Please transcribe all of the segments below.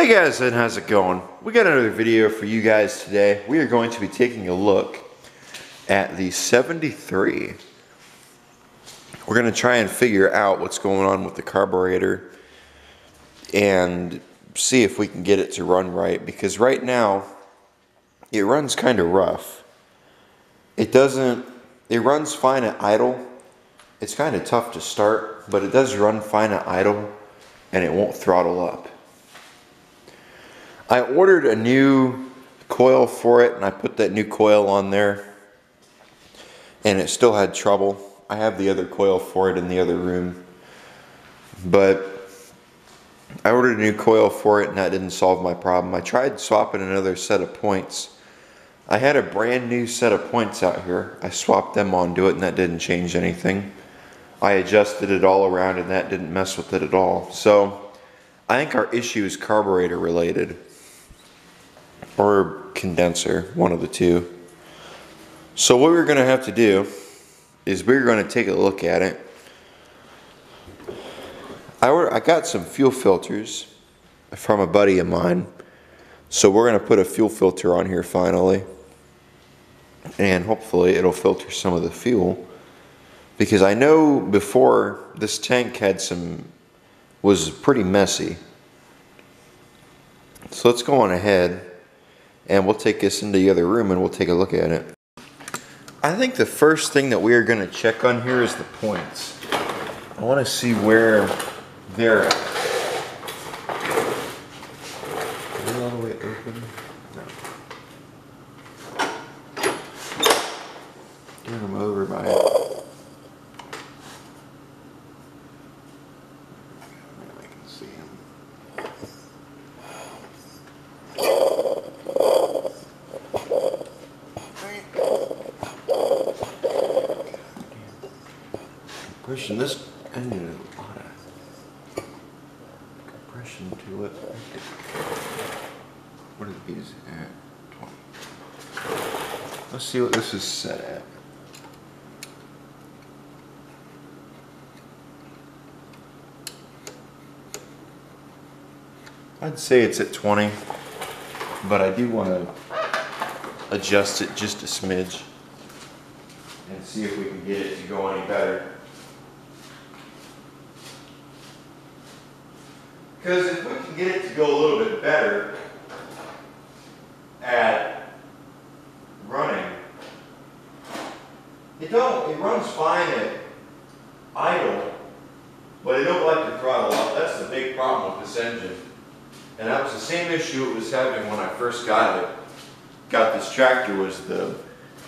Hey guys, and how's it going? We got another video for you guys today. We are going to be taking a look at the 73. We're going to try and figure out what's going on with the carburetor and see if we can get it to run right, because right now it runs kind of rough. It runs fine at idle. It's kind of tough to start, but it does run fine at idle and it won't throttle up. I ordered a new coil for it and I put that new coil on there and it still had trouble. I have the other coil for it in the other room, but I ordered a new coil for it and that didn't solve my problem. I tried swapping another set of points. I had a brand new set of points out here. I swapped them onto it and that didn't change anything. I adjusted it all around and that didn't mess with it at all. So I think our issue is carburetor related. Or condenser, one of the two. So what we're going to have to do is we're going to take a look at it. I got some fuel filters from a buddy of mine. So we're going to put a fuel filter on here finally. And hopefully it'll filter some of the fuel. Because I know before this tank was pretty messy. So let's go on ahead. And we'll take this into the other room and we'll take a look at it. I think the first thing that we are going to check on here is the points. I want to see where they're at. Are they all the way open? No. Turn them over by it. I can see them. Pushing this engine is a lot of compression to it. What are these at? 20. Let's see what this is set at. I'd say it's at 20, but I do want to adjust it just a smidge and see if we can get it to go any better. Because if we can get it to go a little bit better at running, it runs fine at idle, but it don't like to throttle up. That's the big problem with this engine. And that was the same issue it was having when I first got this tractor, was the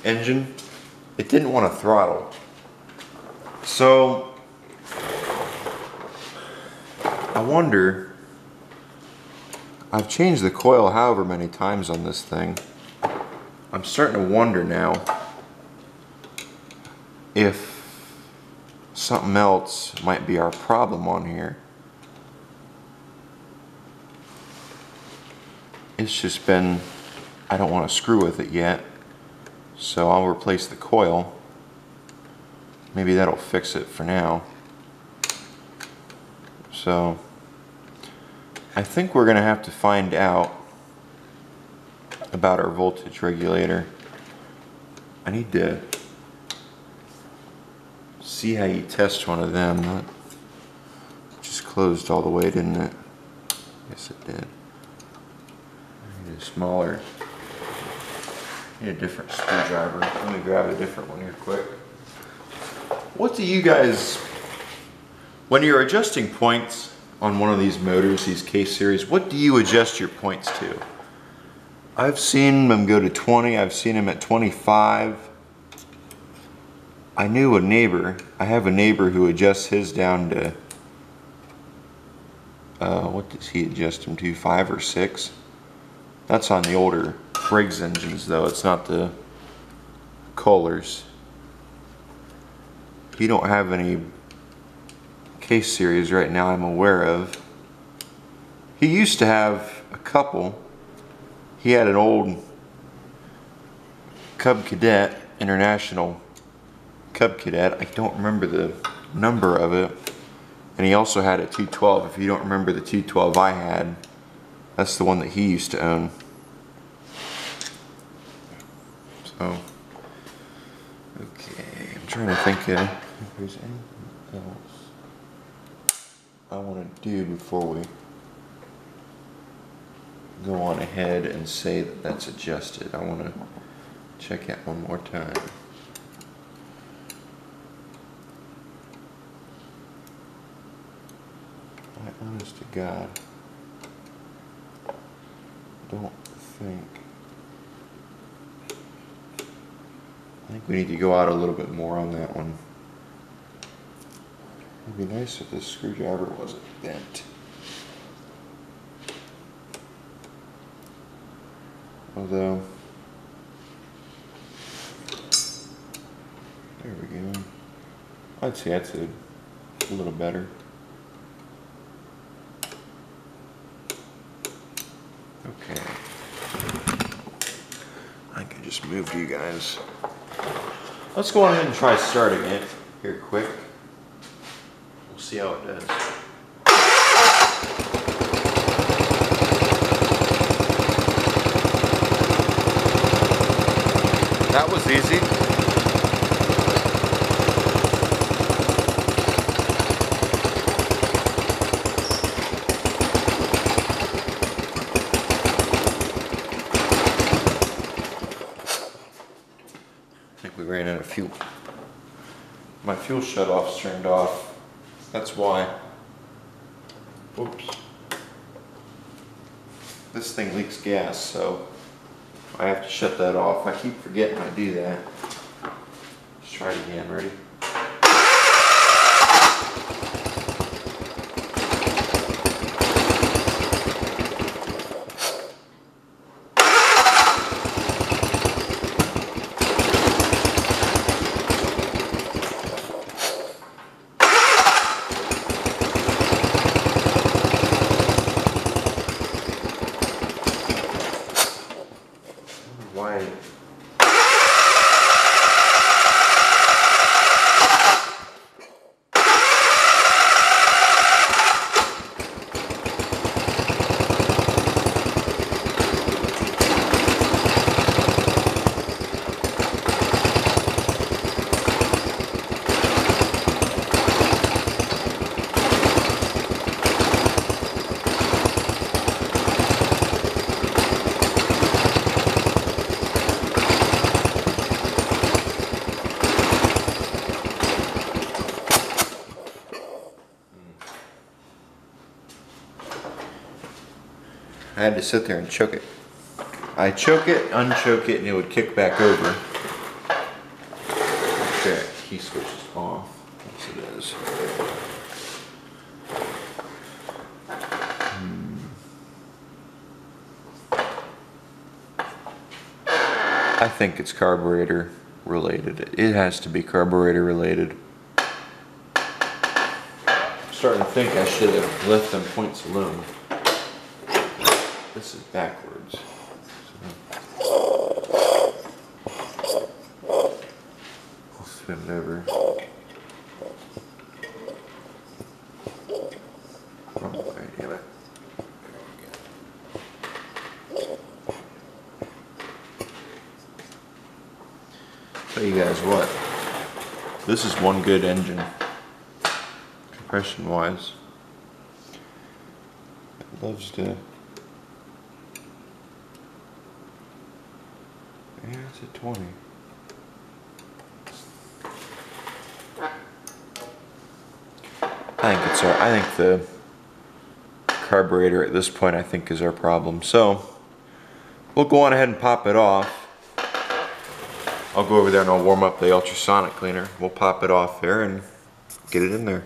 engine. It didn't want to throttle. So I wonder, I've changed the coil however many times on this thing. I'm starting to wonder now if something else might be our problem on here. It's just been, I don't want to screw with it yet, so I'll replace the coil. Maybe that'll fix it for now. So I think we're going to have to find out about our voltage regulator. I need to see how you test one of them. That just closed all the way, didn't it? Yes, it did. I need a smaller, I need a different screwdriver. Let me grab a different one here quick. What do you guys, when you're adjusting points on one of these motors, these case series, what do you adjust your points to? I've seen them go to 20, I've seen them at 25. I have a neighbor who adjusts his down to, what does he adjust them to, 5 or 6? That's on the older Briggs engines though, it's not the Kohlers. He don't have any case series right now I'm aware of. He used to have a couple. He had an old Cub Cadet, International Cub Cadet. I don't remember the number of it. And he also had a 212. If you don't remember the 212 I had, That's the one that he used to own. So, okay, I'm trying to think if there's anything else I want to do before we go on ahead and say that that's adjusted. I want to check it one more time. I honest to God don't think. I think we need to go out a little bit more on that one. It'd be nice if this screwdriver wasn't bent. Although, there we go. I'd say that's a little better. Okay. I think I just moved you guys. Let's go on ahead and try starting it here quick. We'll see how it does. That was easy. I think we ran out of fuel. My fuel shut-off's turned off. That's why. Oops. This thing leaks gas, so I have to shut that off. I keep forgetting I do that. Let's try it again. Ready? Why? I had to sit there and choke it. I choke it, unchoke it, and it would kick back over. Okay, key switch is off. Yes, it is. I think it's carburetor related. It has to be carburetor related. I'm starting to think I should have left them points alone. This is backwards. So I'll spin it over. Wrong way, damn it. Tell you guys what, this is one good engine, compression wise. It loves to. Yeah, it's a 20. I think the carburetor at this point, I think, is our problem. So we'll go on ahead and pop it off. I'll go over there and I'll warm up the ultrasonic cleaner. We'll pop it off there and get it in there.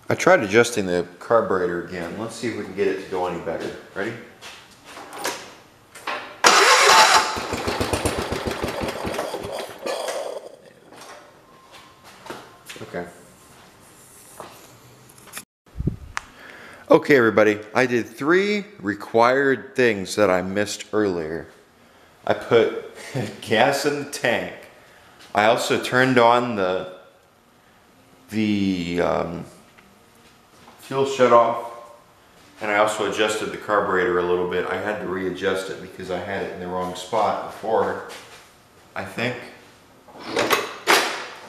I tried adjusting the carburetor again. Let's see if we can get it to go any better. Ready? Okay. Okay, everybody, I did 3 required things that I missed earlier. I put gas in the tank. I also turned on the fuel shut off. And I also adjusted the carburetor a little bit. I had to readjust it because I had it in the wrong spot before, I think.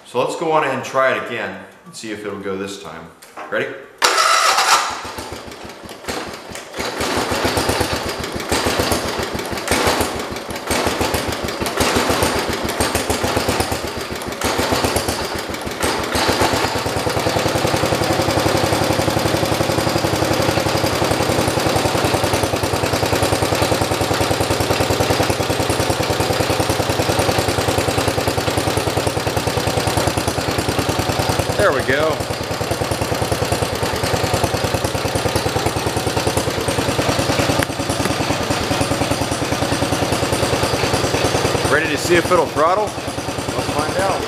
So let's go on and try it again and see if it'll go this time. Ready? There we go. Ready to see if it'll throttle? Let's find out.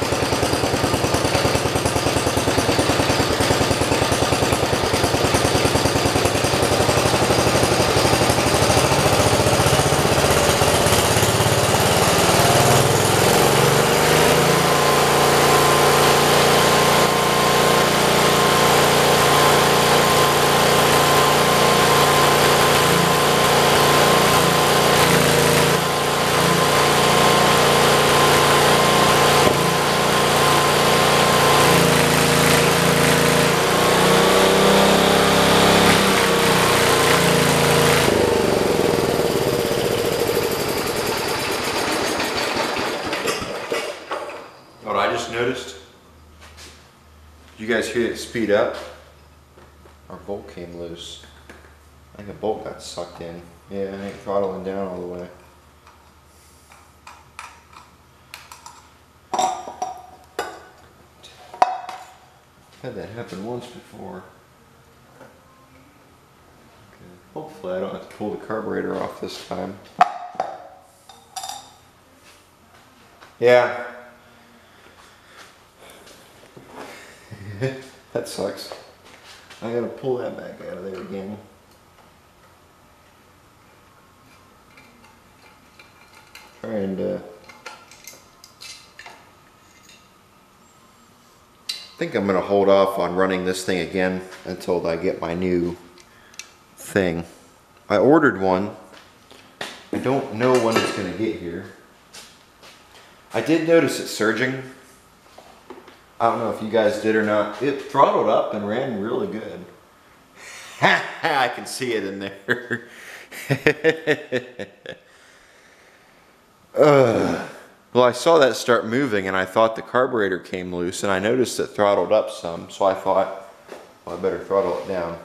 What I just noticed, did you guys hear it speed up? Our bolt came loose. I think a bolt got sucked in. Yeah, I ain't throttling down all the way. Had that happen once before. Okay. Hopefully I don't have to pull the carburetor off this time. Yeah. That sucks. I gotta pull that back out of there again. Trying to... I think I'm gonna hold off on running this thing again until I get my new thing. I ordered one. I don't know when it's gonna get here. I did notice it surging. I don't know if you guys did or not. It throttled up and ran really good. I can see it in there. Well, I saw that start moving and I thought the carburetor came loose and I noticed it throttled up some, so I thought, well, I better throttle it down.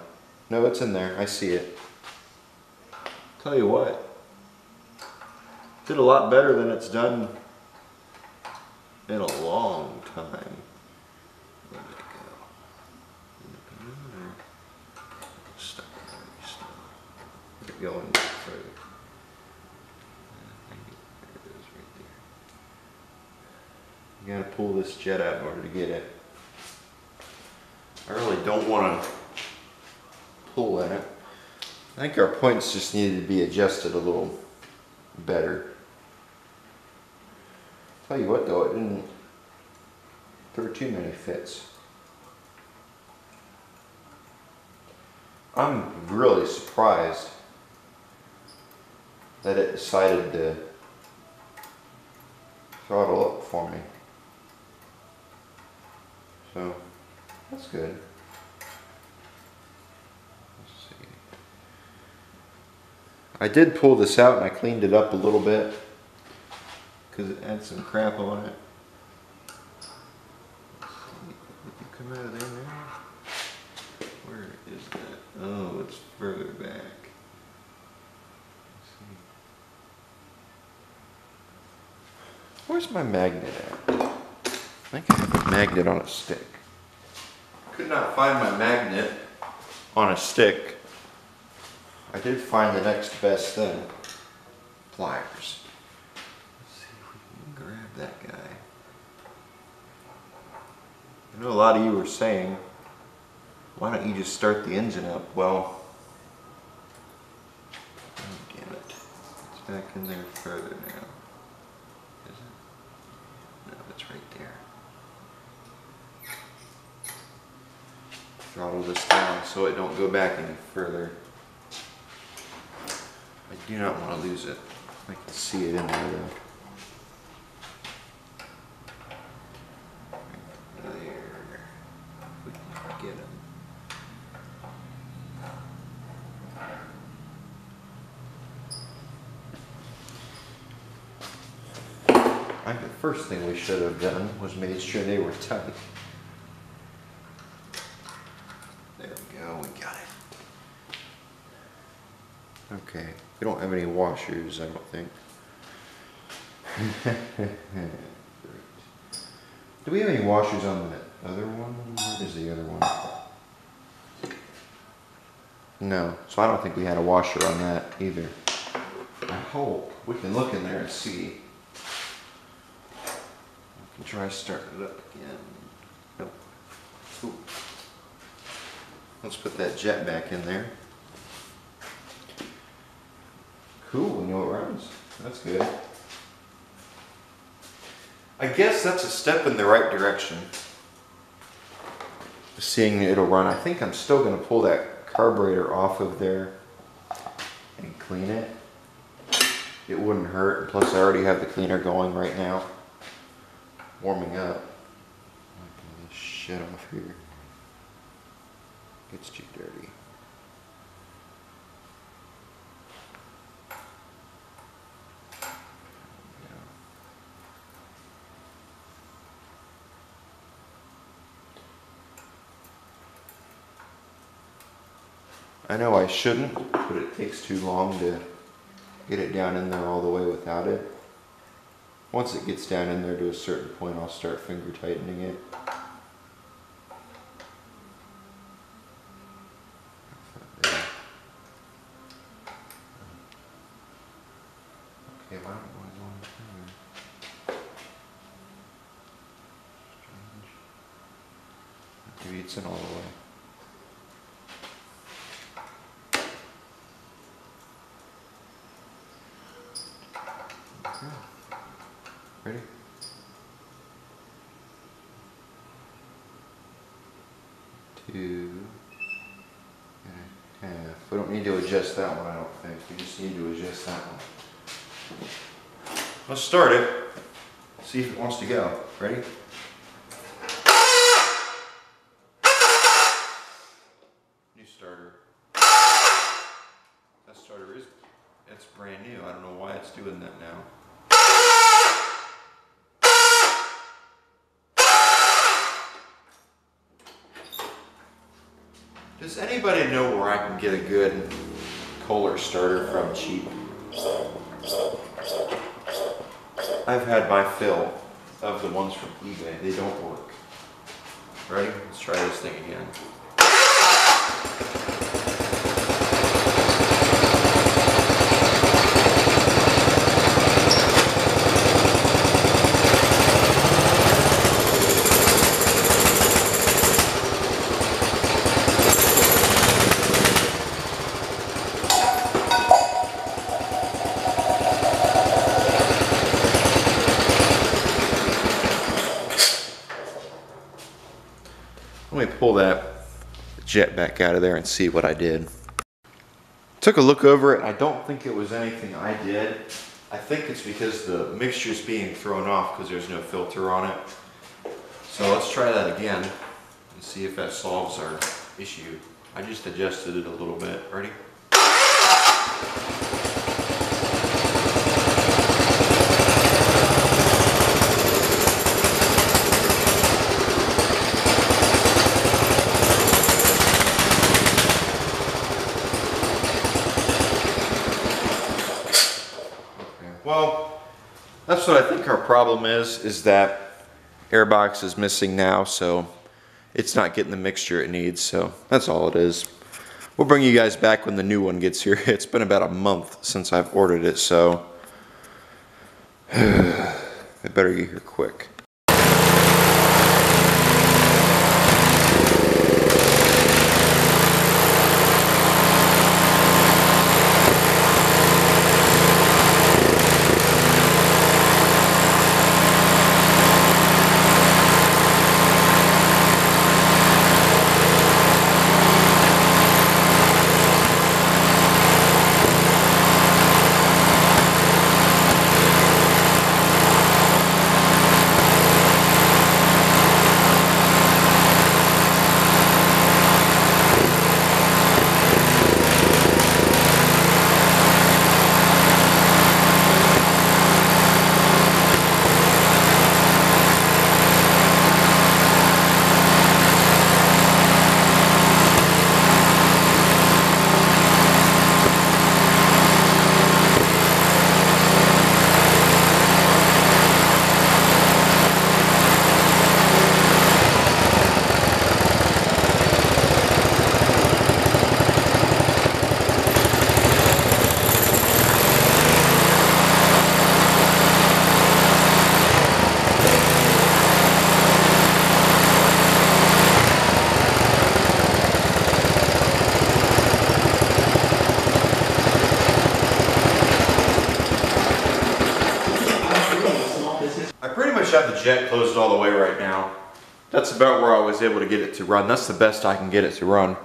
No, it's in there. I see it. Tell you what, did a lot better than it's done in a long time. Let it go. Stuck there still. Let it go in further. There it is right there. You gotta pull this jet out in order to get it. I really don't want to pull in it. I think our points just needed to be adjusted a little better. Tell you what though, it didn't throw too many fits. I'm really surprised that it decided to throttle up for me. So, that's good. Let's see. I did pull this out and I cleaned it up a little bit because it had some crap on it. Let's see. Did you come out of there now? Where is that? Oh, it's further back. Let's see. Where's my magnet at? I think I have a magnet on a stick. Could not find my magnet on a stick. I did find the next best thing. Pliers. Let's see if we can grab that guy. I know a lot of you were saying, why don't you just start the engine up? Well, oh, damn it. It's back in there further now. Is it? No, it's right there. Throttle this down so it don't go back any further. do not want to lose it. I can see it in there though. There. We can get him. I think the first thing we should have done was made sure they were tight. There we go, we got it. Okay, we don't have any washers, I don't think. Do we have any washers on the other one? Where is the other one? No, so I don't think we had a washer on that either. I hope we can look in there and see. We can try starting it up again. Nope. Ooh. Let's put that jet back in there. Cool, we know it runs. That's good. I guess that's a step in the right direction. Seeing it'll run. I think I'm still going to pull that carburetor off of there and clean it. It wouldn't hurt. Plus I already have the cleaner going right now. Warming up. Get this shit off here. It's too dirty. I know I shouldn't, but it takes too long to get it down in there all the way without it. Once it gets down in there to a certain point, I'll start finger tightening it. Okay, why don't we go in here? Strange. Maybe it's in all the way. Ready? Two and a half. We don't need to adjust that one, I don't think. We just need to adjust that one. Let's start it. See if it wants to go. Ready? New starter. That starter is, it's brand new. I don't know why it's doing that now. Does anybody know where I can get a good Kohler starter from cheap? I've had my fill of the ones from eBay. They don't work. Ready? Let's try this thing again. Let me pull that jet back out of there and see what I did. Took a look over it. I don't think it was anything I did. I think it's because the mixture's being thrown off because there's no filter on it. So let's try that again and see if that solves our issue. I just adjusted it a little bit. Ready? Well, that's what I think our problem is that airbox is missing now, so it's not getting the mixture it needs, so that's all it is. We'll bring you guys back when the new one gets here. It's been about a month since I've ordered it, so I better get here quick. much have the jet closed all the way right now. That's about where I was able to get it to run. That's the best I can get it to run.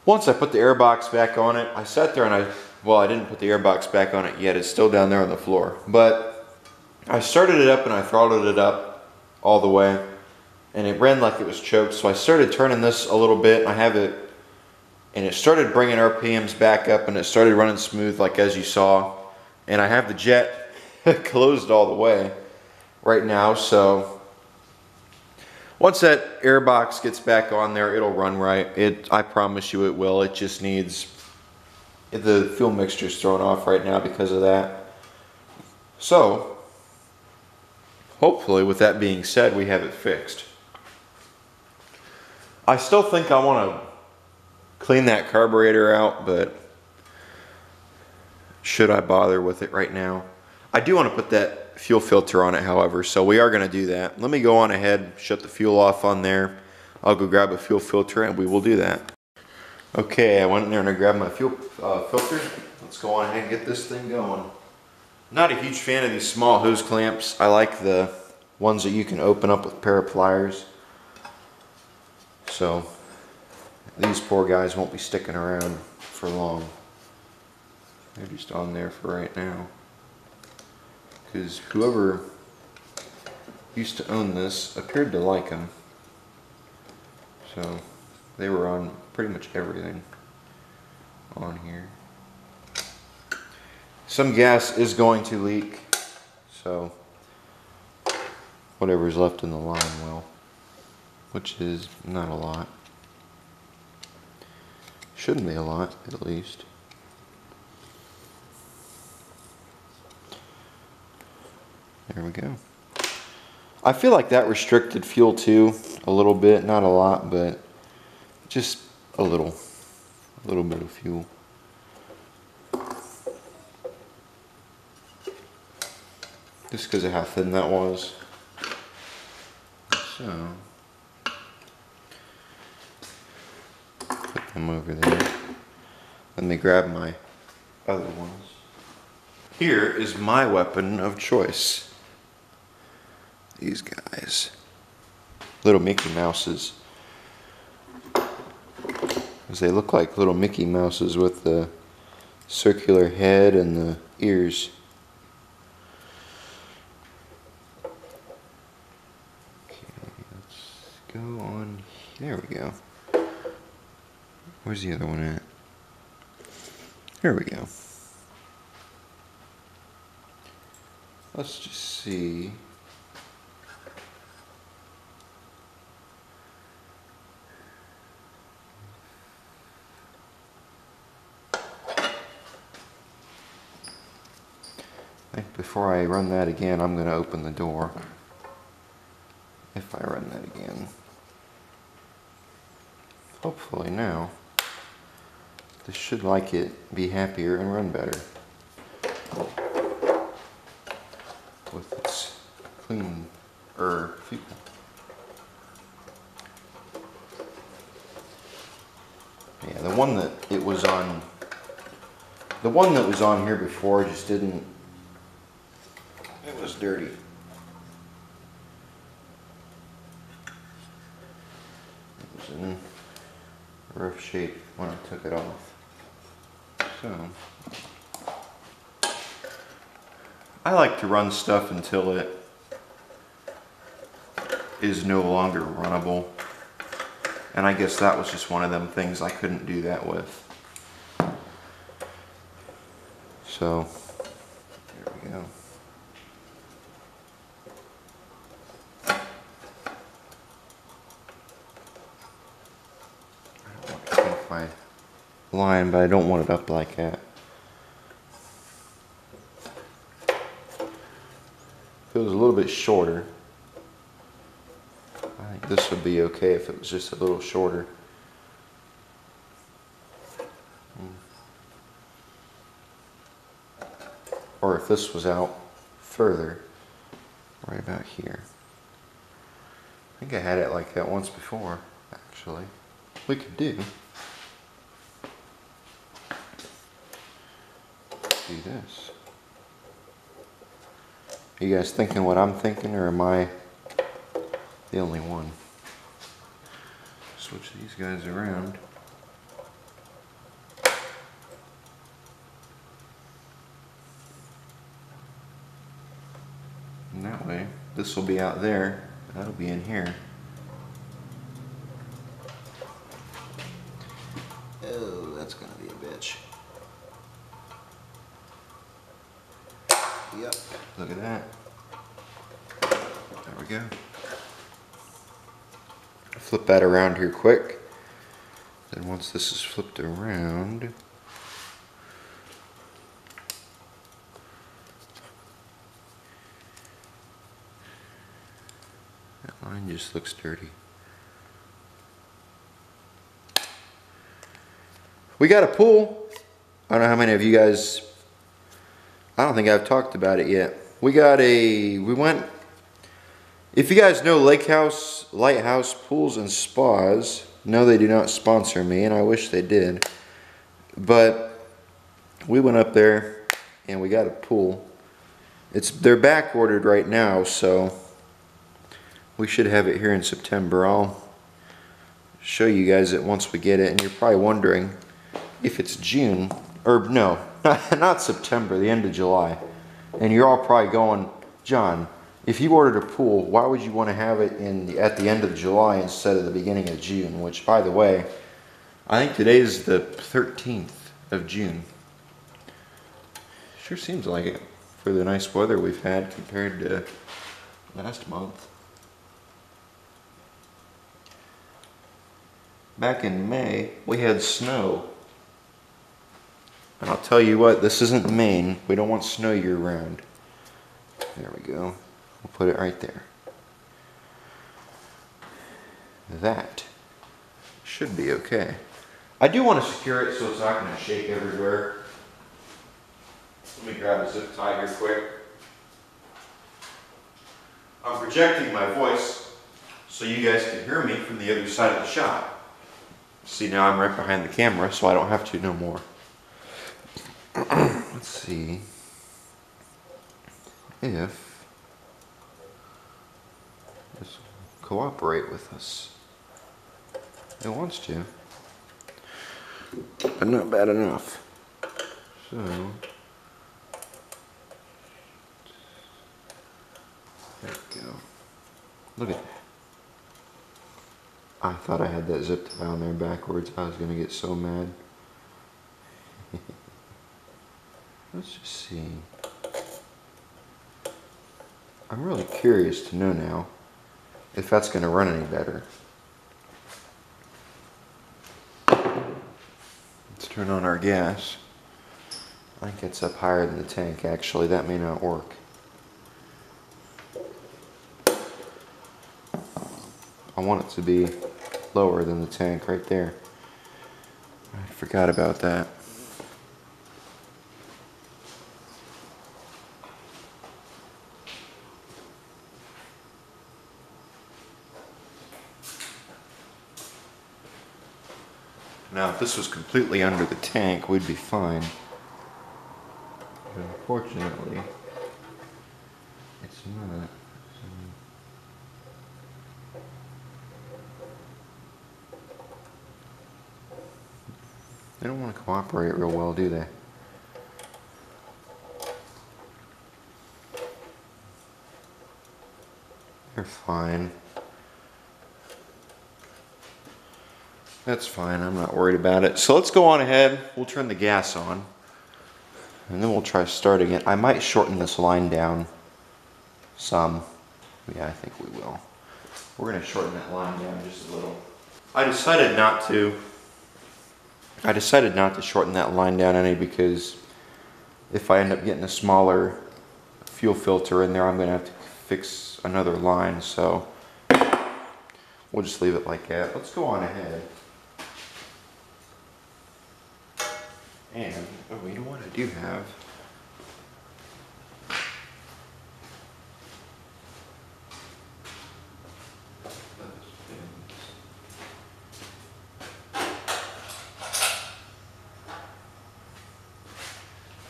Once I put the air box back on it, I sat there and I didn't put the air box back on it yet. It's still down there on the floor. But I started it up and I throttled it up all the way. And it ran like it was choked. So I started turning this a little bit. And I have it, and it started bringing RPMs back up and it started running smooth like as you saw. And I have the jet closed all the way right now. So once that air box gets back on there, it'll run right. I promise you it will. It just needs, the fuel mixture's thrown off right now because of that. So, hopefully with that being said, we have it fixed. I still think I want to clean that carburetor out, but should I bother with it right now? I do want to put that fuel filter on it, however, so we are going to do that. Let me go on ahead, shut the fuel off on there. I'll go grab a fuel filter and we will do that. Okay, I went in there and I grabbed my fuel filter. Let's go on ahead and get this thing going. Not a huge fan of these small hose clamps. I like the ones that you can open up with a pair of pliers. So these poor guys won't be sticking around for long. They're just on there for right now. Because whoever used to own this appeared to like them. So they were on pretty much everything on here. Some gas is going to leak, so whatever's left in the line will, which is not a lot. Shouldn't be a lot, at least. There we go. I feel like that restricted fuel too, a little bit, not a lot, but just a little bit of fuel. Just because of how thin that was. So, put them over there. Let me grab my other ones. Here is my weapon of choice. These guys. Little Mickey Mouses. Because they look like little Mickey Mouses with the circular head and the ears. Go on, there we go. Where's the other one at? There we go. Let's just see. I think before I run that again, I'm going to open the door. If I run that again. Hopefully now, this should like it, be happier, and run better. With its clean fuel. Yeah, the one that was on here before just didn't, it was dirty. It was in rough shape when I took it off. So, I like to run stuff until it is no longer runnable. And I guess that was just one of them things I couldn't do that with. So, there we go. I don't want to keep my line, but I don't want it up like that. Feels a little bit shorter. I think this would be okay if it was just a little shorter. Or if this was out further, right about here. I think I had it like that once before, actually. We could do this. Are you guys thinking what I'm thinking, or am I the only one? Switch these guys around. And that way, this will be out there, that'll be in here. Oh, that's gonna be a bitch. Yep, look at that. There we go. Flip that around here quick. Then once this is flipped around, that line just looks dirty. We got a pool. I don't know how many of you guys, I don't think I've talked about it yet. We went, if you guys know Lighthouse Pools and Spas, no, they do not sponsor me, and I wish they did. But we went up there and we got a pool. They're back ordered right now, so we should have it here in September. I'll show you guys it once we get it, and you're probably wondering if it's June, or no, not September, the end of July. And you're all probably going, John, if you ordered a pool, why would you want to have it at the end of July instead of the beginning of June? Which, by the way, I think today is the 13th of June. Sure seems like it for the nice weather we've had compared to last month. Back in May, we had snow. And I'll tell you what, this isn't Maine. We don't want snow year round. There we go. We'll put it right there. That should be okay. I do want to secure it so it's not going to shake everywhere. Let me grab a zip tie here quick. I'm projecting my voice so you guys can hear me from the other side of the shop. See, now I'm right behind the camera, so I don't have to no more. Let's see if this will cooperate with us. It wants to, but not bad enough. So, there we go. Look at that. I thought I had that zip tie on there backwards. I was going to get so mad. Let's just see. I'm really curious to know now if that's going to run any better. Let's turn on our gas. I think it's up higher than the tank actually. That may not work. I want it to be lower than the tank right there. I forgot about that. Now, if this was completely under the tank, we'd be fine. But unfortunately, it's not. They don't want to cooperate real well, do they? They're fine. That's fine, I'm not worried about it. So let's go on ahead, we'll turn the gas on, and then we'll try starting it. I might shorten this line down some. Yeah, I think we will. We're going to shorten that line down just a little. I decided not to shorten that line down any, because if I end up getting a smaller fuel filter in there, I'm going to have to fix another line, so we'll just leave it like that. Let's go on ahead. And, oh, you know what I do have?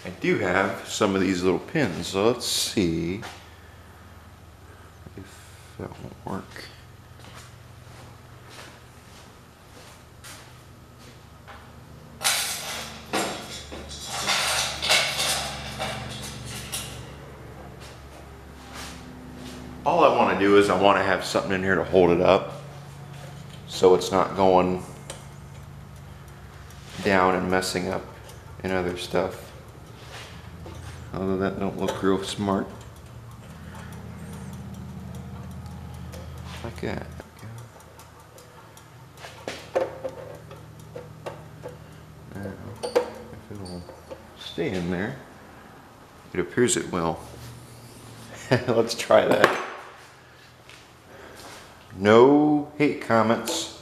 I do have some of these little pins, so let's see That won't work. All I want to do is I want to have something in here to hold it up so it's not going down and messing up in other stuff. Although that don't look real smart. Like that. Now, if it'll stay in there, it appears it will. Let's try that. No hate comments.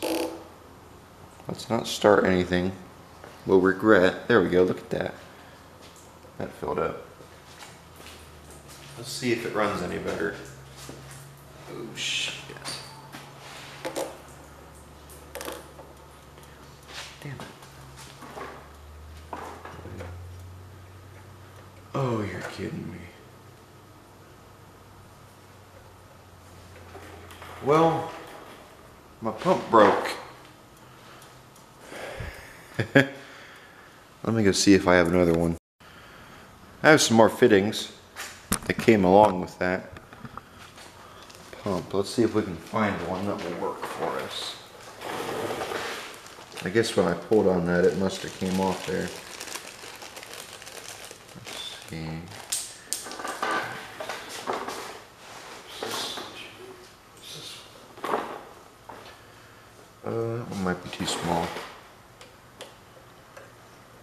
Let's not start anything. We'll regret. There we go, look at that. That filled up. Let's see if it runs any better. Oh shit. Damn it. Oh, you're kidding me. Well, my pump broke. Let me go see if I have another one. I have some more fittings that came along with that pump. Let's see if we can find one that will work for us. I guess when I pulled on that, it must have came off there. Let's see. That one might be too small.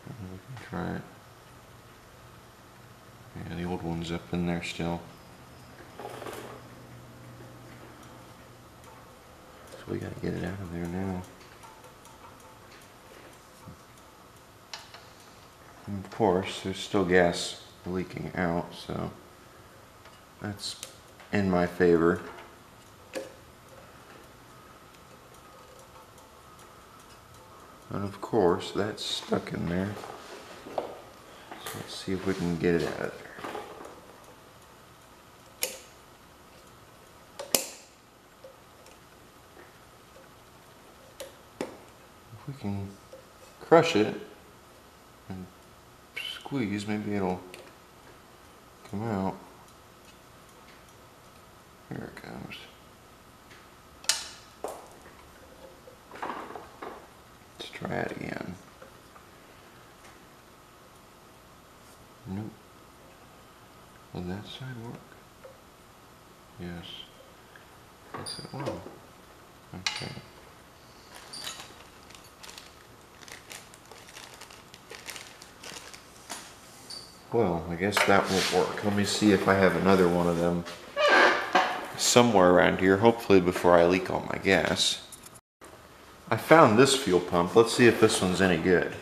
We can try it. Yeah, the old one's up in there still. So we gotta get it out of there now. And of course, there's still gas leaking out, so that's in my favor. And of course, that's stuck in there. So let's see if we can get it out of there. If we can crush it and squeeze, maybe it'll come out. Here it comes. Let's try it again. Nope. Will that side work? Yes. Yes, it will. Okay. Well, I guess that won't work. Let me see if I have another one of them somewhere around here, hopefully before I leak all my gas. I found this fuel pump. Let's see if this one's any good.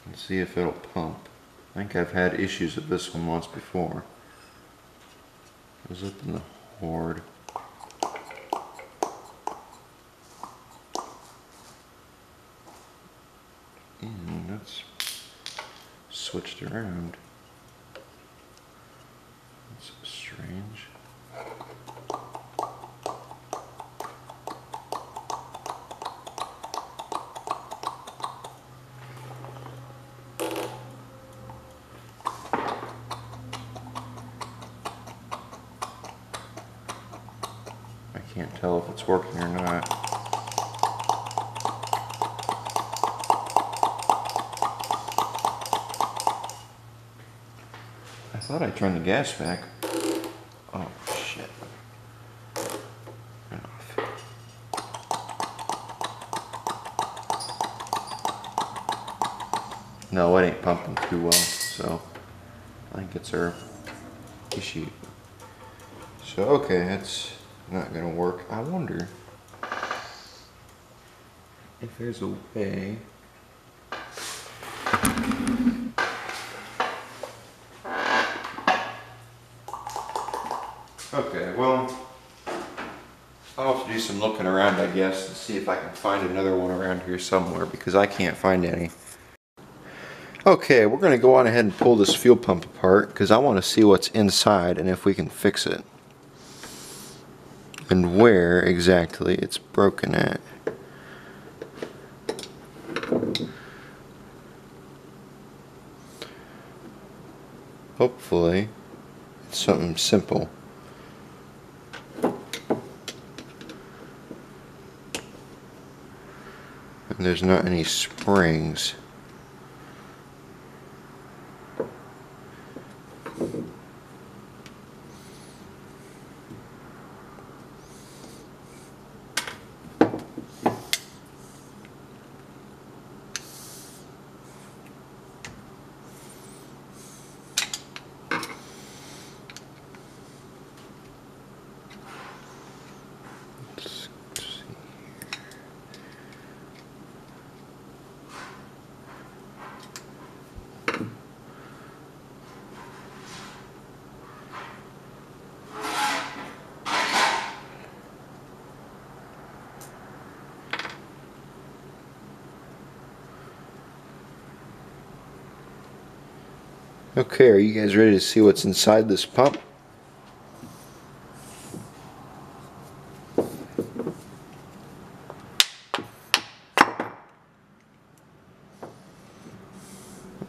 Let's see if it'll pump. I think I've had issues with this one once before. It was up in the Horde. And that's switched around. That's strange. I can't tell if it's working or not. I thought I turned the gas back. Oh shit. Turn off. No, it ain't pumping too well, so I think it's our issue. So okay, that's not gonna work. I wonder if there's a way. Okay, well, I'll have to do some looking around, I guess, to see if I can find another one around here somewhere, because I can't find any. Okay, we're going to go on ahead and pull this fuel pump apart, because I want to see what's inside and if we can fix it. and where exactly it's broken at. Hopefully it's something simple. And there's not any springs. Okay, are you guys ready to see what's inside this pump?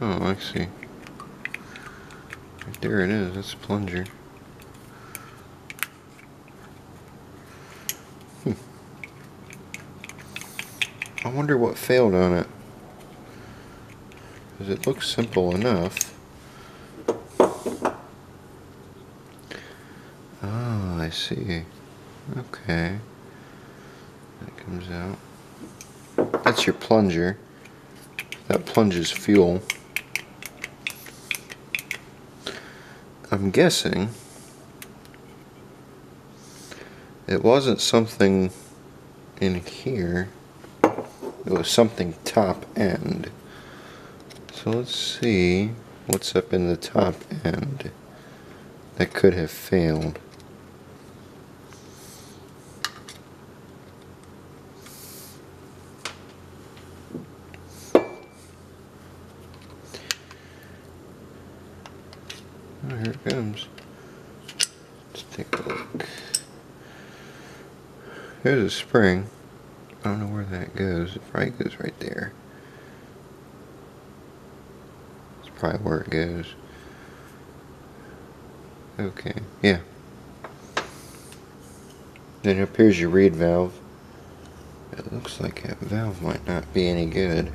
Oh, I see. Right there it is, that's a plunger. I wonder what failed on it. Because it looks simple enough. Oh, I see. Okay. That comes out. That's your plunger. That plunges fuel. I'm guessing it wasn't something in here. It was something top end. So let's see what's up in the top end that could have failed. Oh, here it comes. Let's take a look. There's a spring. I don't know where that goes. It probably goes right there. That's probably where it goes. Okay, yeah. Then up here's your reed valve. It looks like that valve might not be any good.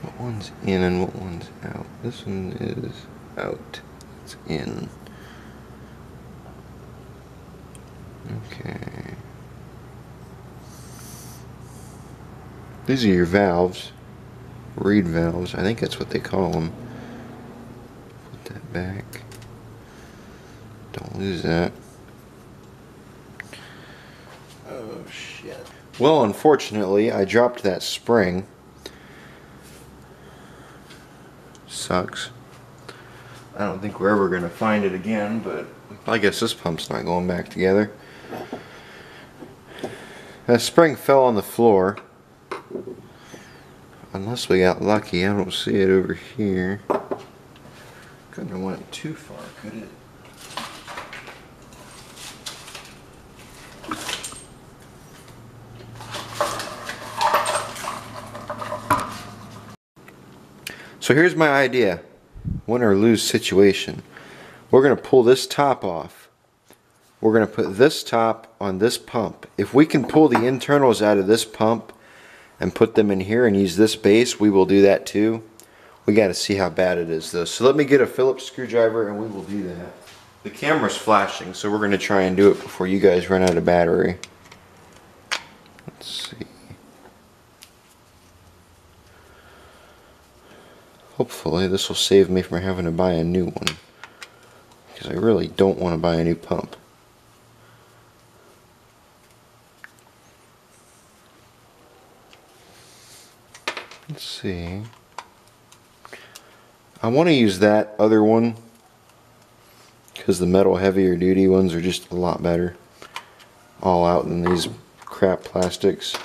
What one's in and what one's out? This one is out. It's in. Okay. These are your valves. Reed valves. I think that's what they call them. Put that back. Don't lose that. Oh shit. Well, unfortunately, I dropped that spring. Sucks. I don't think we're ever going to find it again, but I guess this pump's not going back together. That spring fell on the floor. Unless we got lucky, I don't see it over here. Couldn't have went too far, could it? So here's my idea. Win or lose situation. We're going to pull this top off. We're going to put this top on this pump. If we can pull the internals out of this pump and put them in here and use this base, we will do that too. We got to see how bad it is though. So let me get a Phillips screwdriver and we will do that. The camera's flashing, so we're going to try and do it before you guys run out of battery. Let's see. Hopefully this will save me from having to buy a new one, because I really don't want to buy a new pump. Let's see. I want to use that other one because the metal heavier duty ones are just a lot better all out than these crap plastics.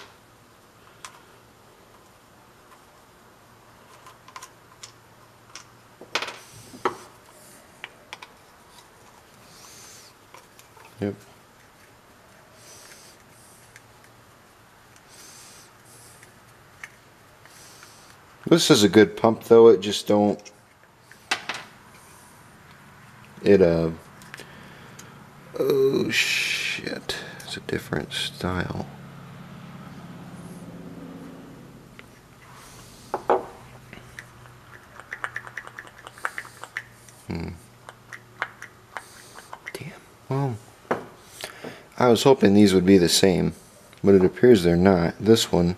This is a good pump though, it just don't, oh shit, it's a different style. Damn, well, I was hoping these would be the same, but it appears they're not. This one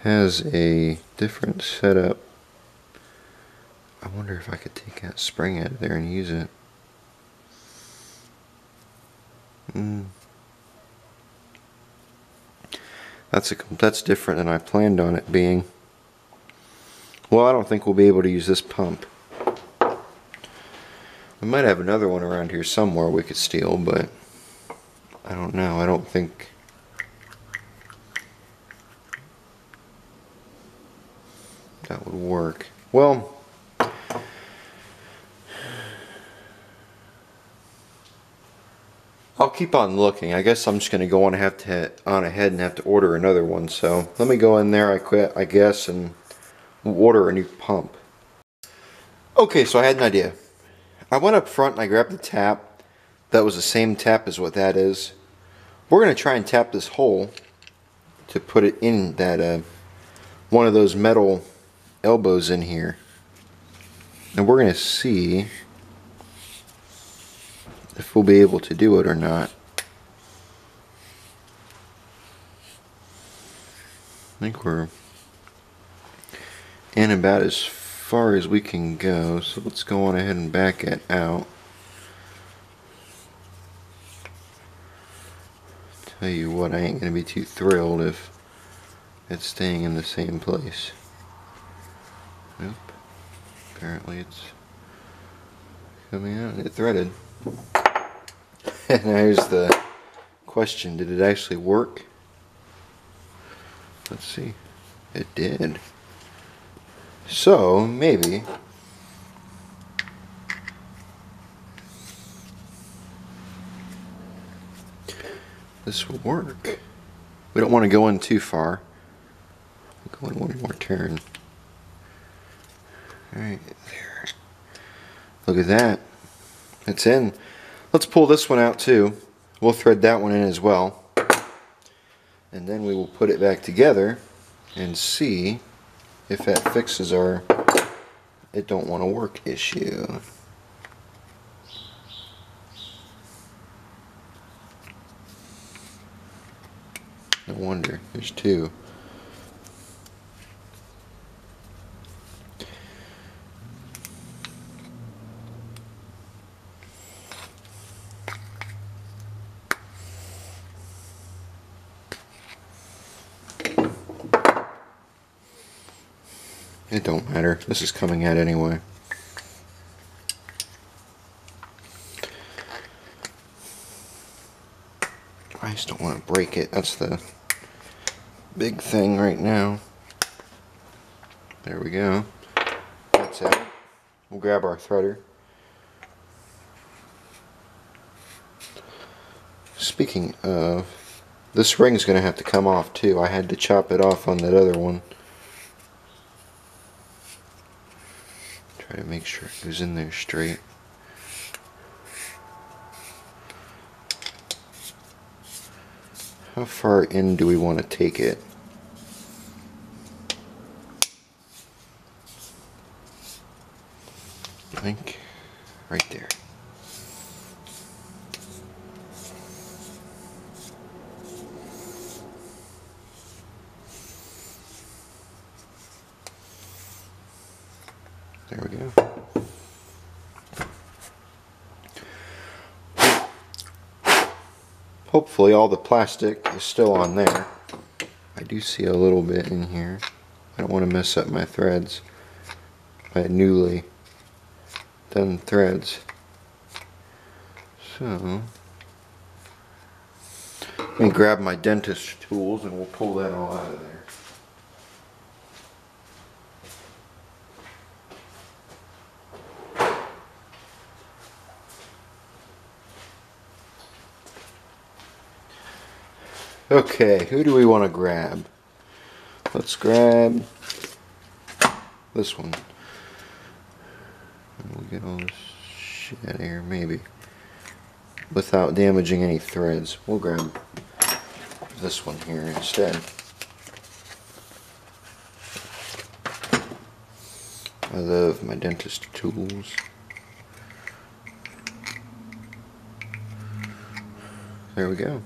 has a different setup. I wonder if I could take that spring out of there and use it. That's different than I planned on it being. Well, I don't think we'll be able to use this pump. We might have another one around here somewhere we could steal, but I don't know. I don't think that would work. Well, I'll keep on looking. I guess I'm just going to go on ahead and have to order another one. So let me go in there, I guess, and order a new pump. Okay, so I had an idea. I went up front and I grabbed the tap. That was the same tap as what that is. We're going to try and tap this hole to put it in that one of those metal elbows in here. And we're going to see if we'll be able to do it or not. I think we're in about as far as we can go, so let's go on ahead and back it out. Tell you what, I ain't gonna be too thrilled if it's staying in the same place. Nope. Apparently it's coming out and it threaded. And now here's the question, did it actually work? Let's see. It did. So maybe this will work. We don't want to go in too far. We'll go in one more turn. Alright, there. Look at that. It's in. Let's pull this one out too. We'll thread that one in as well. And then we will put it back together and see if that fixes our it don't want to work issue. No wonder, there's two. It don't matter. This is coming out anyway. I just don't want to break it. That's the big thing right now. There we go. That's it. We'll grab our threader. Speaking of, this ring's going to have to come off too. I had to chop it off on that other one. Try to make sure it goes in there straight. How far in do we want to take it? I think right there. There we go. Hopefully all the plastic is still on there. I do see a little bit in here. I don't want to mess up my threads. My newly done threads. So let me grab my dentist tools and we'll pull that all out of there. Okay, who do we want to grab? Let's grab this one. We'll get all this shit out of here, maybe. Without damaging any threads. We'll grab this one here instead. I love my dentist tools. There we go.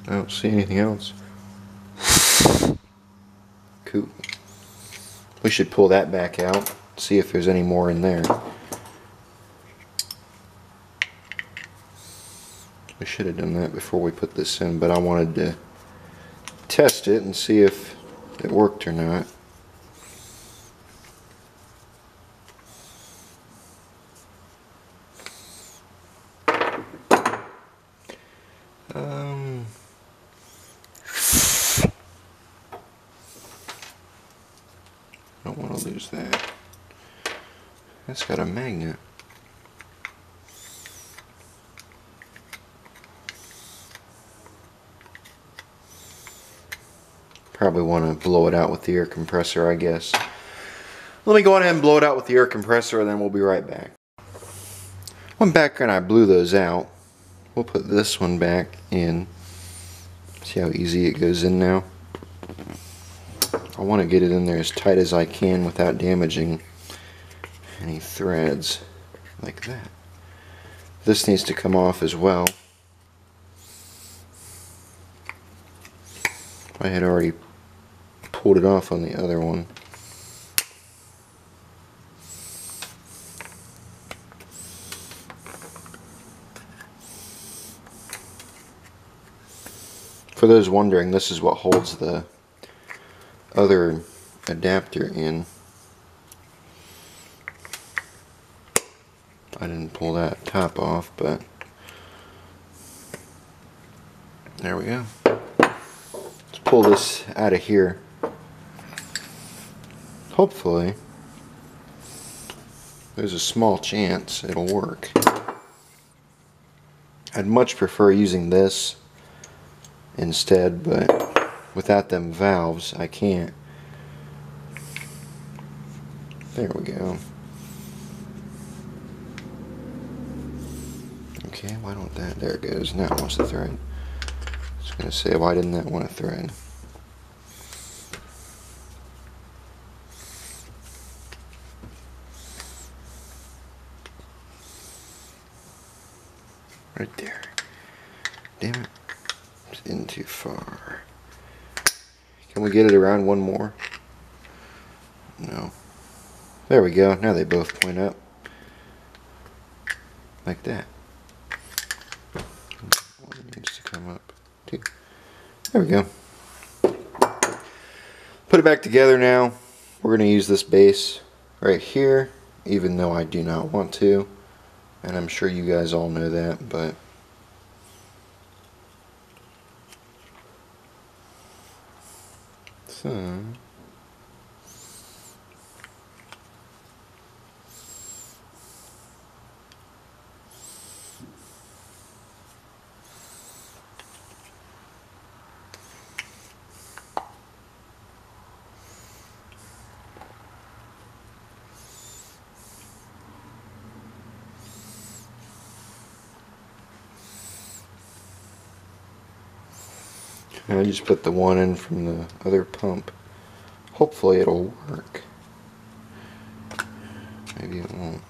I don't see anything else. Cool. We should pull that back out, see if there's any more in there. We should have done that before we put this in, but I wanted to test it and see if it worked or not. Don't want to lose that. That's got a magnet. Probably want to blow it out with the air compressor, I guess. Let me go ahead and blow it out with the air compressor, and then we'll be right back. Went back and I blew those out. We'll put this one back in. See how easy it goes in now? I want to get it in there as tight as I can without damaging any threads like that. This needs to come off as well. I had already pulled it off on the other one. For those wondering, this is what holds the other adapter in. I didn't pull that top off, but there we go. Let's pull this out of here. Hopefully, there's a small chance it'll work. I'd much prefer using this instead, but without them valves I can't. There we go. Okay, why don't that, there it goes, now it wants a thread. I was going to say, why didn't that want a thread? Right there. Damn it. It's in too far. Can we get it around one more? No. There we go. Now they both point up. Like that. One needs to come up too. There we go. Put it back together now. We're going to use this base right here, even though I do not want to. And I'm sure you guys all know that, but so I just put the one in from the other pump. Hopefully it'll work. Maybe it won't.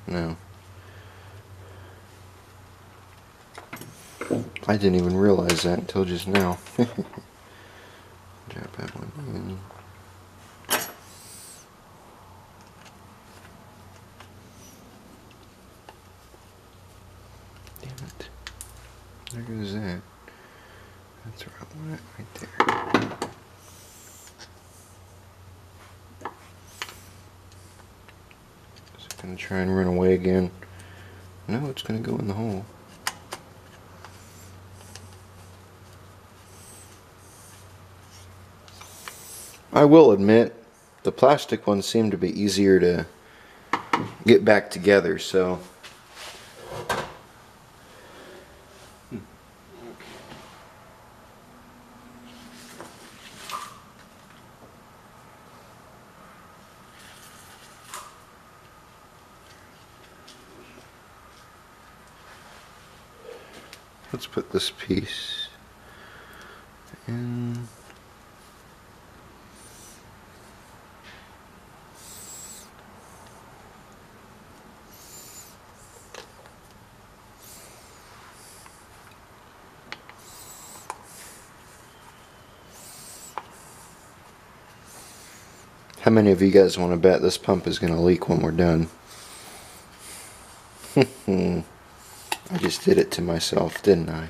No. I didn't even realize that until just now. Drop that one in. Damn it. There goes that. That's where I want it, right there. Is it going to try and run away again? No, it's going to go in the hole. I will admit, the plastic ones seem to be easier to get back together, so Let's put this piece in. How many of you guys want to bet this pump is going to leak when we're done? I just did it to myself, didn't I?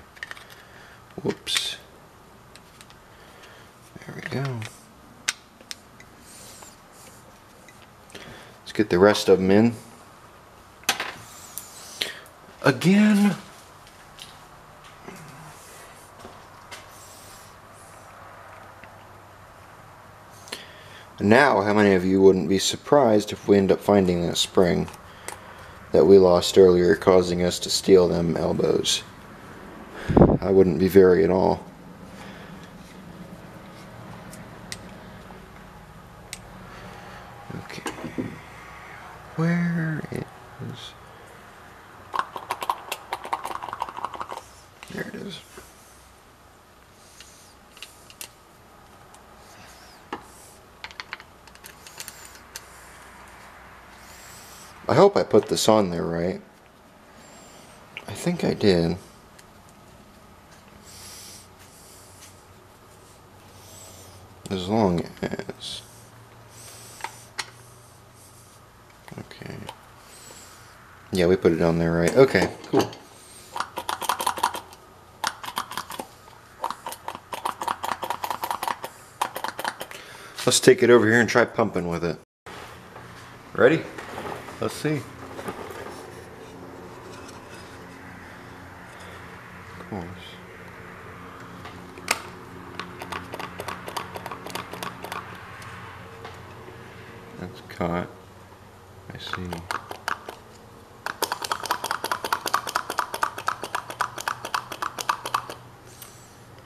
Whoops. There we go. Let's get the rest of them in. Again. Now, how many of you wouldn't be surprised if we end up finding that spring that we lost earlier, causing us to steal them elbows? I wouldn't be very at all. Okay. Where is... There it is. I hope I put this on there right. I think I did. As long as... Okay. Yeah, we put it on there right. Okay, cool. Let's take it over here and try pumping with it. Ready? Let's see. Of course. That's caught. I see.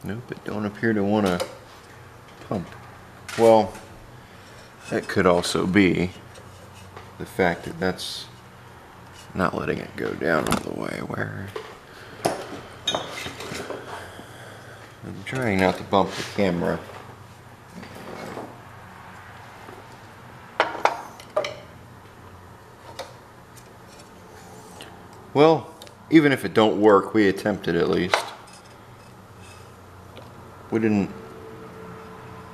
Nope, it don't appear to want to pump. Well, that could also be the fact that that's not letting it go down all the way. Where I'm trying not to bump the camera. Well, even if it don't work, we attempted at least. We didn't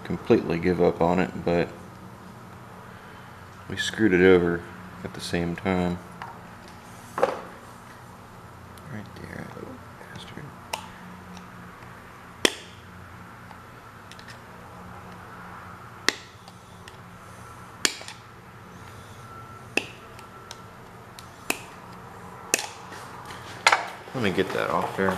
completely give up on it, but we screwed it over at the same time. Right there, little bastard. Let me get that off there.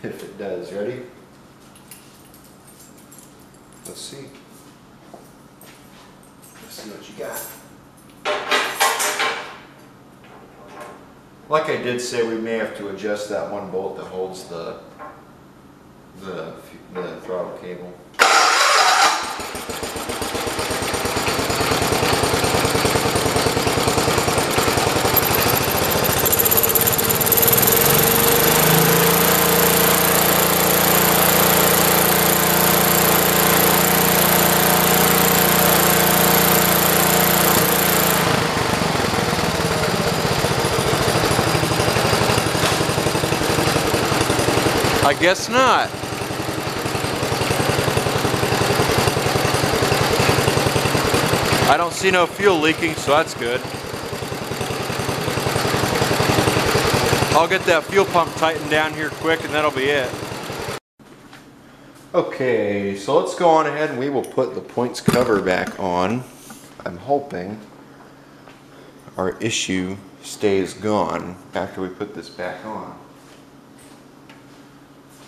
if it does. Ready? Let's see. Let's see what you got. Like I did say, we may have to adjust that one bolt that holds the throttle cable. I guess not. I don't see no fuel leaking, so that's good. I'll get that fuel pump tightened down here quick and that'll be it. Okay, so let's go on ahead and we will put the points cover back on. I'm hoping our issue stays gone after we put this back on.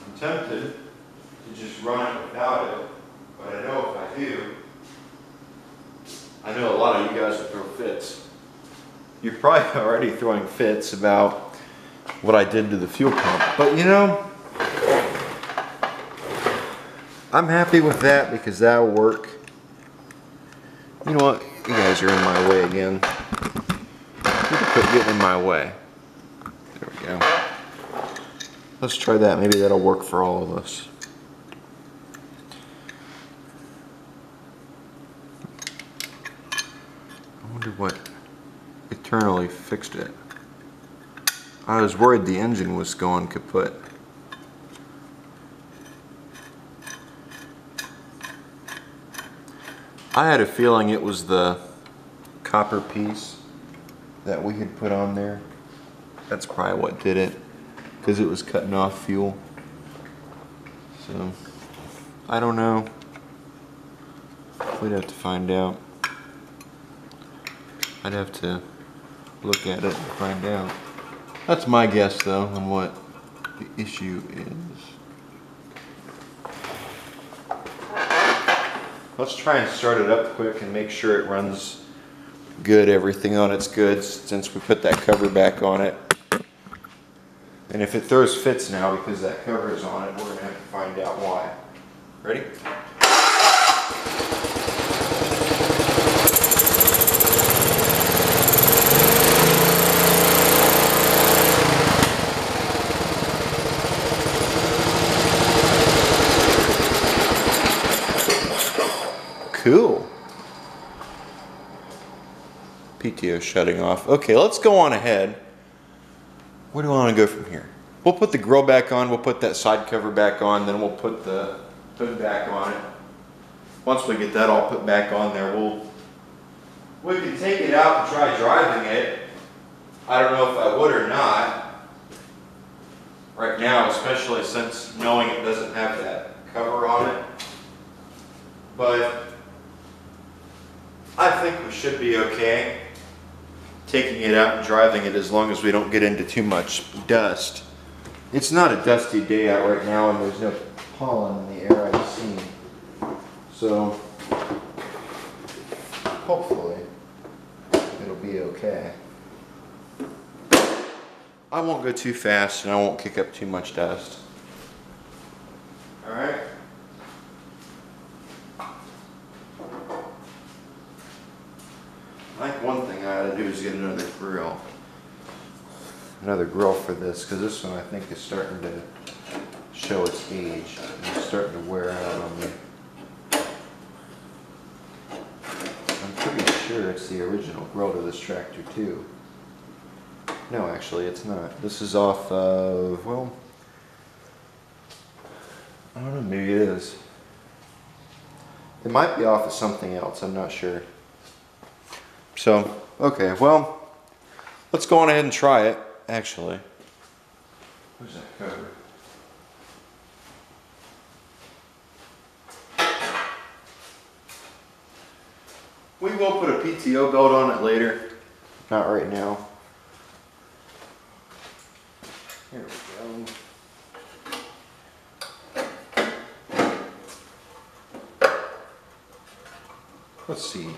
I'm tempted to just run it without it, but I know if I do, I know a lot of you guys will throw fits. You're probably already throwing fits about what I did to the fuel pump, but you know, I'm happy with that because that'll work. You know what? You guys are in my way again. You can quit getting in my way. There we go. Let's try that. Maybe that'll work for all of us. I wonder what eternally fixed it. I was worried the engine was going kaput. I had a feeling it was the copper piece that we had put on there. That's probably what did it, because it was cutting off fuel. So, I don't know. We'd have to find out. I'd have to look at it and find out. That's my guess though on what the issue is. Let's try and start it up quick and make sure it runs good, everything on it's good since we put that cover back on it. And if it throws fits now because that cover is on it, we're going to have to find out why. Ready? Cool. PTO shutting off. Okay, let's go on ahead. Where do we want to go from here? We'll put the grill back on, we'll put that side cover back on, then we'll put the hood back on it. Once we get that all put back on there, we can take it out and try driving it. I don't know if I would or not. Right now, especially since knowing it doesn't have that cover on it. But I think we should be okay taking it out and driving it as long as we don't get into too much dust. It's not a dusty day out right now and there's no pollen in the air I've seen. So hopefully it'll be okay. I won't go too fast and I won't kick up too much dust. Alright? I think one thing I ought to do is get another grill. Another grill for this, because this one I think is starting to show its age. It's starting to wear out on me. I'm pretty sure it's the original grill to this tractor too. No, actually it's not. This is off of, well, I don't know, maybe it is. It might be off of something else, I'm not sure. So, okay, well, let's go on ahead and try it, actually. Where's that cover? We will put a PTO belt on it later, not right now. Here we go. let's see.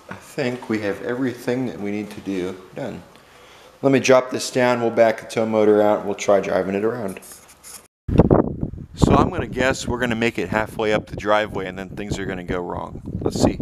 I think we have everything that we need to do done. Let me drop this down, we'll back the tow motor out, and we'll try driving it around. So I'm gonna guess we're gonna make it halfway up the driveway and then things are gonna go wrong. Let's see.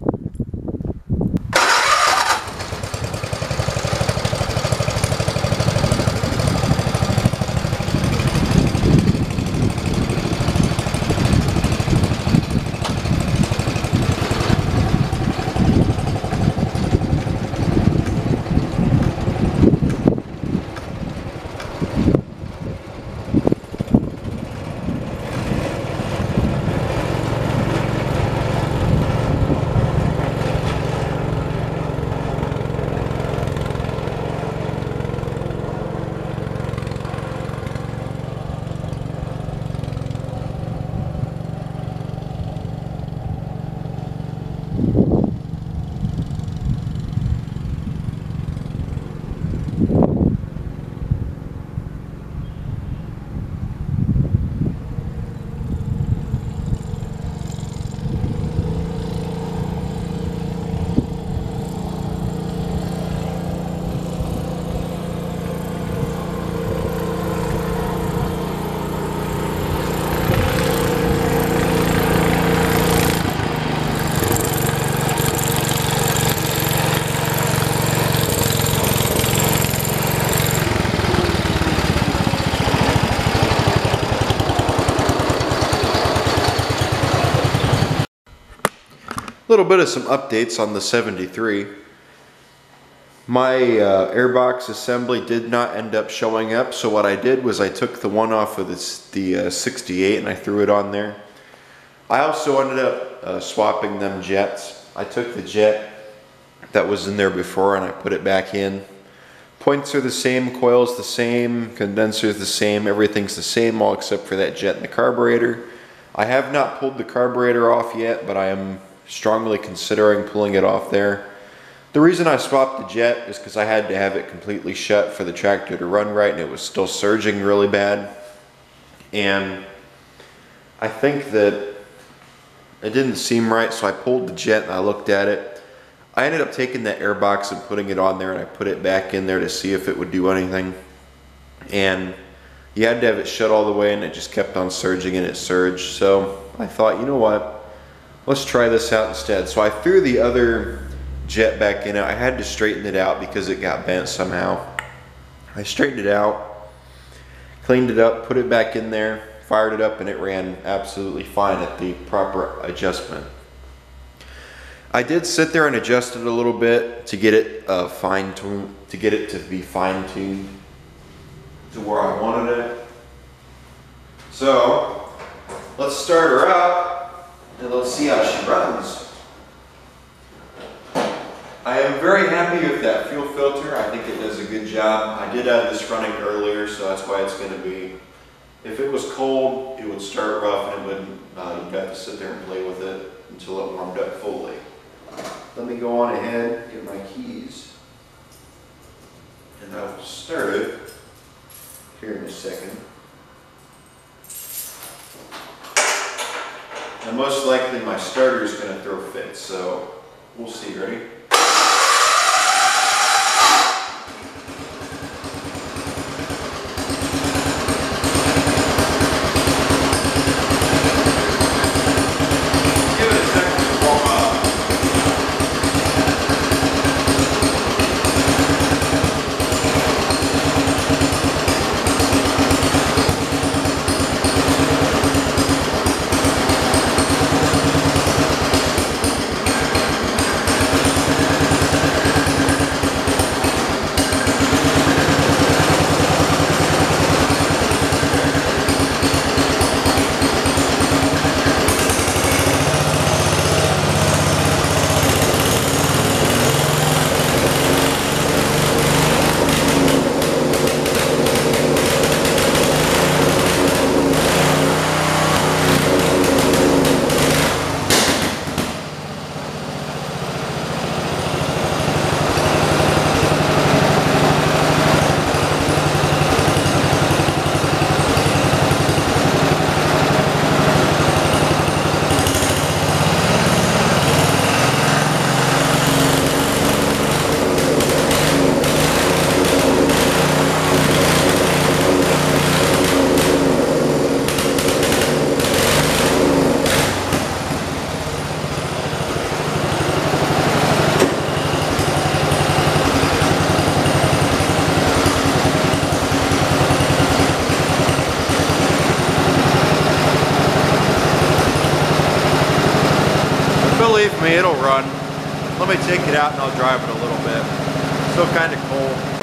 A little bit of some updates on the 73. My airbox assembly did not end up showing up, so what I did was I took the one off of the 68 and I threw it on there. I also ended up swapping them jets. I took the jet that was in there before and I put it back in. Points are the same, coil's the same, condenser's the same, everything's the same all except for that jet and the carburetor. I have not pulled the carburetor off yet, but I am strongly considering pulling it off there. The reason I swapped the jet is because I had to have it completely shut for the tractor to run right, and it was still surging really bad. And I think that it didn't seem right, so I pulled the jet and I looked at it. I ended up taking that airbox and putting it on there, and I put it back in there to see if it would do anything. And you had to have it shut all the way, and it just kept on surging, and it surged. So I thought, you know what? Let's try this out instead. So I threw the other jet back in it. I had to straighten it out because it got bent somehow. I straightened it out, cleaned it up, put it back in there, fired it up, and it ran absolutely fine at the proper adjustment. I did sit there and adjust it a little bit to get it fine-tuned, to get it to be fine-tuned to where I wanted it. So let's start her up. And let's see how she runs. I am very happy with that fuel filter. I think it does a good job. I did have this running earlier, so that's why it's going to be, if it was cold, it would start rough and it wouldn't, you'd have to sit there and play with it until it warmed up fully. Let me go on ahead, get my keys, and I'll start it here in a second. And most likely my starter is going to throw fits, so we'll see. Ready? Give it a second to warm up. Believe me, it'll run. Let me take it out and I'll drive it a little bit. Still kind of cold.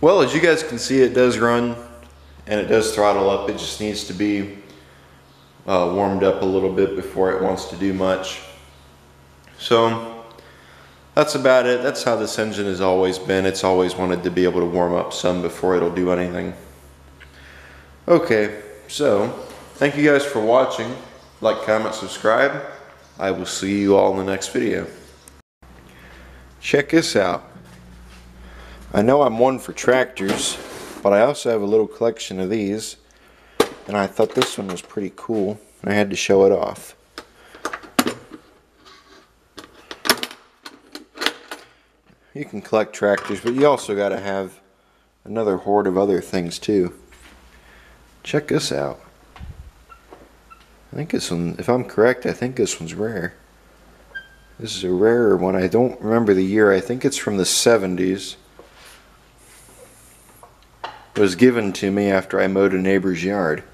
Well, as you guys can see, it does run and it does throttle up. It just needs to be warmed up a little bit before it wants to do much. So that's about it. That's how this engine has always been. It's always wanted to be able to warm up some before it'll do anything. Okay, so thank you guys for watching. Like, comment, subscribe. I will see you all in the next video. Check this out. I know I'm one for tractors, but I also have a little collection of these, and I thought this one was pretty cool. I had to show it off. You can collect tractors, but you also got to have another horde of other things too. Check this out. I think this one, if I'm correct, I think this one's rare. This is a rarer one. I don't remember the year. I think it's from the 70s. It was given to me after I mowed a neighbor's yard.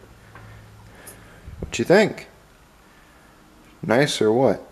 What you think? Nice or what?